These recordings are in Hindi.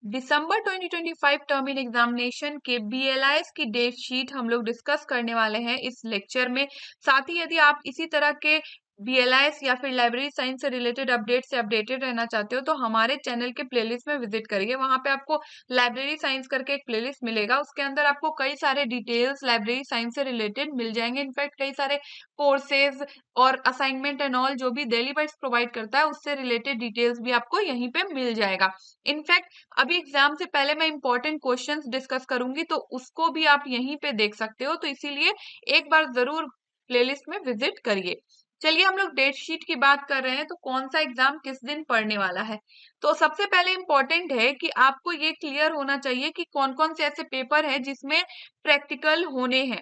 दिसंबर 2025 टर्मिनल एग्जामिनेशन के BLIS की डेट शीट हम लोग डिस्कस करने वाले हैं इस लेक्चर में। साथ ही यदि आप इसी तरह के BLIS या फिर लाइब्रेरी साइंस से रिलेटेड अपडेट से अपडेटेड रहना चाहते हो तो हमारे चैनल के प्लेलिस्ट में विजिट करिए। वहां पे आपको लाइब्रेरी साइंस करके एक प्लेलिस्ट मिलेगा, उसके अंदर आपको कई सारे डिटेल्स लाइब्रेरी साइंस से रिलेटेड मिल जाएंगे। इनफैक्ट कई सारे कोर्सेज और असाइनमेंट एंड ऑल जो भी डेली वाइज प्रोवाइड करता है उससे रिलेटेड डिटेल्स भी आपको यहीं पे मिल जाएगा। इनफैक्ट अभी एग्जाम से पहले मैं इंपॉर्टेंट क्वेश्चंस डिस्कस करूंगी तो उसको भी आप यहीं पे देख सकते हो, तो इसीलिए एक बार जरूर प्लेलिस्ट में विजिट करिए। चलिए हम लोग डेट शीट की बात कर रहे हैं, तो कौन सा एग्जाम किस दिन पढ़ने वाला है। तो सबसे पहले इंपॉर्टेंट है कि आपको ये क्लियर होना चाहिए कि कौन कौन से ऐसे पेपर है जिसमें प्रैक्टिकल होने हैं।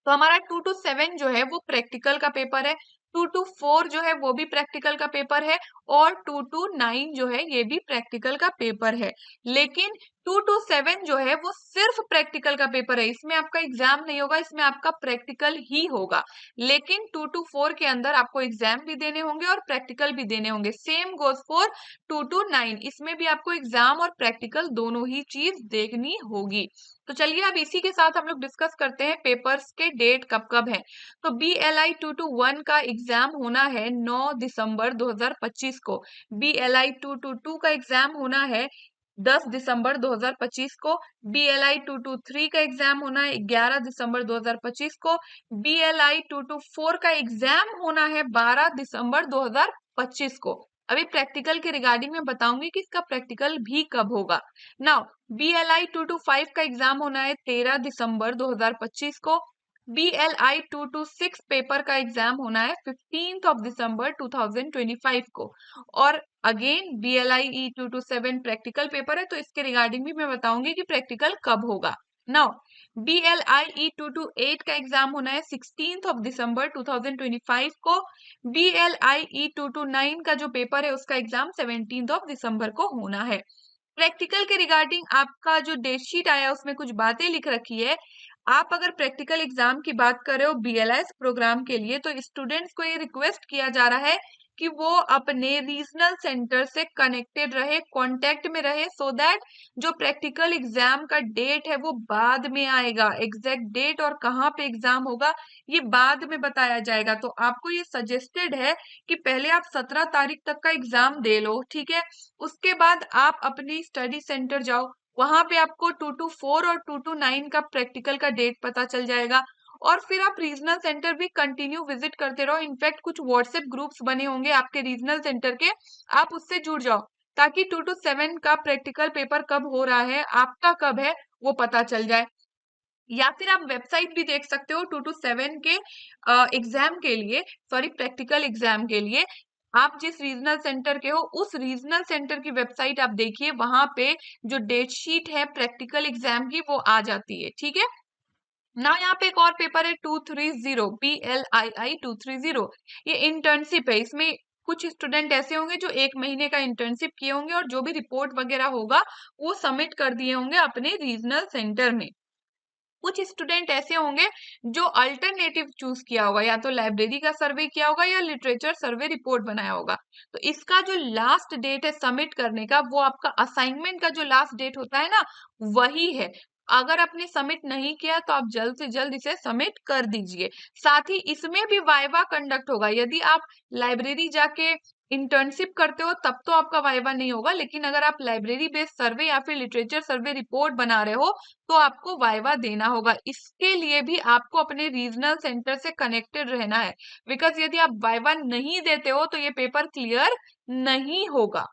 तो हमारा 2 to 7 जो है वो प्रैक्टिकल का पेपर है, 2 to 4 जो है वो भी प्रैक्टिकल का पेपर है, और 2 to 9 जो है ये भी प्रैक्टिकल का पेपर है। लेकिन 2 to 7 जो है वो सिर्फ प्रैक्टिकल का पेपर है, इसमें आपका एग्जाम नहीं होगा, इसमें आपका प्रैक्टिकल ही होगा। लेकिन 2 to 4 के अंदर आपको एग्जाम भी देने होंगे और प्रैक्टिकल भी देने होंगे। सेम गोज फॉर 2 to 9, इसमें भी आपको एग्जाम और प्रैक्टिकल दोनों ही चीज देखनी होगी। तो चलिए अब इसी के साथ हम लोग डिस्कस करते हैं पेपर्स के डेट कब कब है। तो BLI 221 का एग्जाम होना है 9 दिसंबर 2025 को। BLI 222 का एग्जाम होना है 10 दिसंबर 2025 को। BLI 223 का एग्जाम होना है 11 दिसंबर 2025 को। BLI 224 का एग्जाम होना है 12 दिसंबर 2025 को। अभी प्रैक्टिकल के रिगार्डिंग में बताऊंगी कि इसका प्रैक्टिकल भी कब होगा। नाउ BLI 225 का एग्जाम होना है 13 दिसंबर 2025 को। BLI 226 पेपर का एग्जाम होना है 15 दिसंबर 2025 को। और अगेन BLI 227 प्रैक्टिकल पेपर है, तो इसके रिगार्डिंग भी मैं बताऊंगी कि प्रैक्टिकल कब होगा। नाउ BLI 228 का एग्जाम होना है 16 दिसंबर 2025 को। BLI 229 का जो पेपर है उसका एग्जाम 17 दिसंबर को होना है। प्रैक्टिकल के रिगार्डिंग आपका जो डेट शीट आया उसमें कुछ बातें लिख रखी है। आप अगर प्रैक्टिकल एग्जाम की बात कर रहे हो BLS प्रोग्राम के लिए, तो स्टूडेंट्स को ये रिक्वेस्ट किया जा रहा है कि वो अपने रीजनल सेंटर से कनेक्टेड रहे, कांटेक्ट में रहे, सो दैट जो प्रैक्टिकल एग्जाम का डेट है वो बाद में आएगा। एग्जैक्ट डेट और कहाँ पे एग्जाम होगा ये बाद में बताया जाएगा। तो आपको ये सजेस्टेड है कि पहले आप 17 तारीख तक का एग्जाम दे लो, ठीक है। उसके बाद आप अपनी स्टडी सेंटर जाओ, वहां पे आपको 2 to 4 और 2 to 9 का प्रैक्टिकल का डेट पता चल जाएगा। और फिर आप रीजनल सेंटर भी कंटिन्यू विजिट करते रहो। इनफैक्ट कुछ व्हाट्सएप ग्रुप्स बने होंगे आपके रीजनल सेंटर के, आप उससे जुड़ जाओ ताकि 2 to 7 का प्रैक्टिकल पेपर कब हो रहा है, आपका कब है, वो पता चल जाए। या फिर आप वेबसाइट भी देख सकते हो 2 to 7 के एग्जाम के लिए, सॉरी प्रैक्टिकल एग्जाम के लिए। आप जिस रीजनल सेंटर के हो उस रीजनल सेंटर की वेबसाइट आप देखिए, वहां पे जो डेट शीट है प्रैक्टिकल एग्जाम की वो आ जाती है, ठीक है ना। यहाँ पे एक और पेपर है 230, BLI 230, ये इंटर्नशिप है। इसमें कुछ स्टूडेंट ऐसे होंगे जो 1 महीने का इंटर्नशिप किए होंगे और जो भी रिपोर्ट वगैरह होगा वो सबमिट कर दिए होंगे अपने रीजनल सेंटर में। कुछ स्टूडेंट ऐसे होंगे जो अल्टरनेटिव चूज किया होगा, या तो लाइब्रेरी का सर्वे किया होगा या लिटरेचर सर्वे रिपोर्ट बनाया होगा। तो इसका जो लास्ट डेट है सबमिट करने का, वो आपका असाइनमेंट का जो लास्ट डेट होता है ना, वही है। अगर आपने सबमिट नहीं किया तो आप जल्द से जल्द इसे सबमिट कर दीजिए। साथ ही इसमें भी वाइवा कंडक्ट होगा। यदि आप लाइब्रेरी जाके इंटर्नशिप करते हो तब तो आपका वाइवा नहीं होगा, लेकिन अगर आप लाइब्रेरी बेस्ड सर्वे या फिर लिटरेचर सर्वे रिपोर्ट बना रहे हो तो आपको वाइवा देना होगा। इसके लिए भी आपको अपने रीजनल सेंटर से कनेक्टेड रहना है, बिकॉज यदि आप वाइवा नहीं देते हो तो ये पेपर क्लियर नहीं होगा।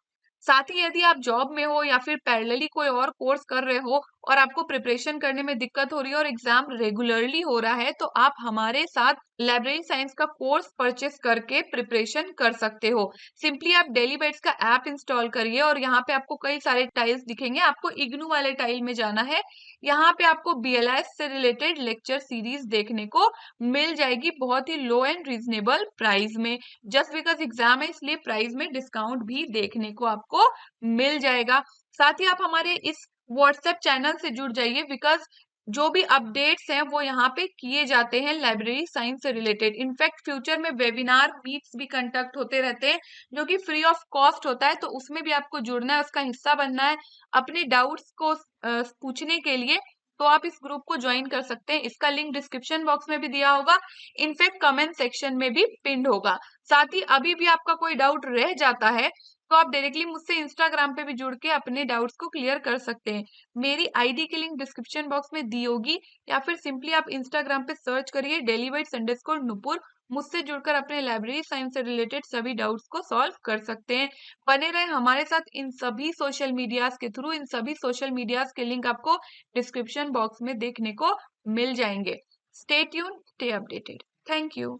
साथ ही यदि आप जॉब में हो या फिर पैरेलली कोई और कोर्स कर रहे हो और आपको प्रिपरेशन करने में दिक्कत हो रही है और एग्जाम रेगुलरली हो रहा है, तो आप हमारे साथ लाइब्रेरी साइंस का कोर्स परचेस करके प्रिपरेशन कर सकते हो। सिंपली आप डेली बेट्स का ऐप इंस्टॉल करिए और यहाँ पे आपको कई सारे टाइल्स दिखेंगे। आपको इग्नू वाले टाइल में जाना है, यहाँ पे आपको BLS से रिलेटेड लेक्चर सीरीज देखने को मिल जाएगी बहुत ही लो एंड रीजनेबल प्राइस में। जस्ट बिकॉज एग्जाम है इसलिए प्राइस में डिस्काउंट भी देखने को आपको मिल जाएगा। साथ ही आप हमारे इस व्हाट्सएप चैनल से जुड़ जाइए, बिकॉज जो भी अपडेट्स हैं वो यहाँ पे किए जाते हैं लाइब्रेरी साइंस से रिलेटेड। इनफैक्ट फ्यूचर में वेबिनार मीट्स भी कंडक्ट होते रहते हैं जो कि फ्री ऑफ कॉस्ट होता है, तो उसमें भी आपको जुड़ना है, उसका हिस्सा बनना है अपने डाउट्स को पूछने के लिए। तो आप इस ग्रुप को ज्वाइन कर सकते हैं, इसका लिंक डिस्क्रिप्शन बॉक्स में भी दिया होगा, इनफैक्ट कमेंट सेक्शन में भी पिंड होगा। साथ ही अभी भी आपका कोई डाउट रह जाता है तो आप डायरेक्टली मुझसे इंस्टाग्राम पे भी जुड़ के अपने डाउट्स को क्लियर कर सकते हैं। मेरी आईडी की लिंक डिस्क्रिप्शन बॉक्स में दी होगी, या फिर सिंपली आप इंस्टाग्राम पे सर्च करिए dailywhite_नुपुर। मुझसे जुड़कर अपने लाइब्रेरी साइंस से रिलेटेड सभी डाउट्स को सॉल्व कर सकते हैं। बने रहे हमारे साथ इन सभी सोशल मीडियाज के थ्रू। इन सभी सोशल मीडियाज के लिंक आपको डिस्क्रिप्शन बॉक्स में देखने को मिल जाएंगे। Stay tune, stay updated. Thank you.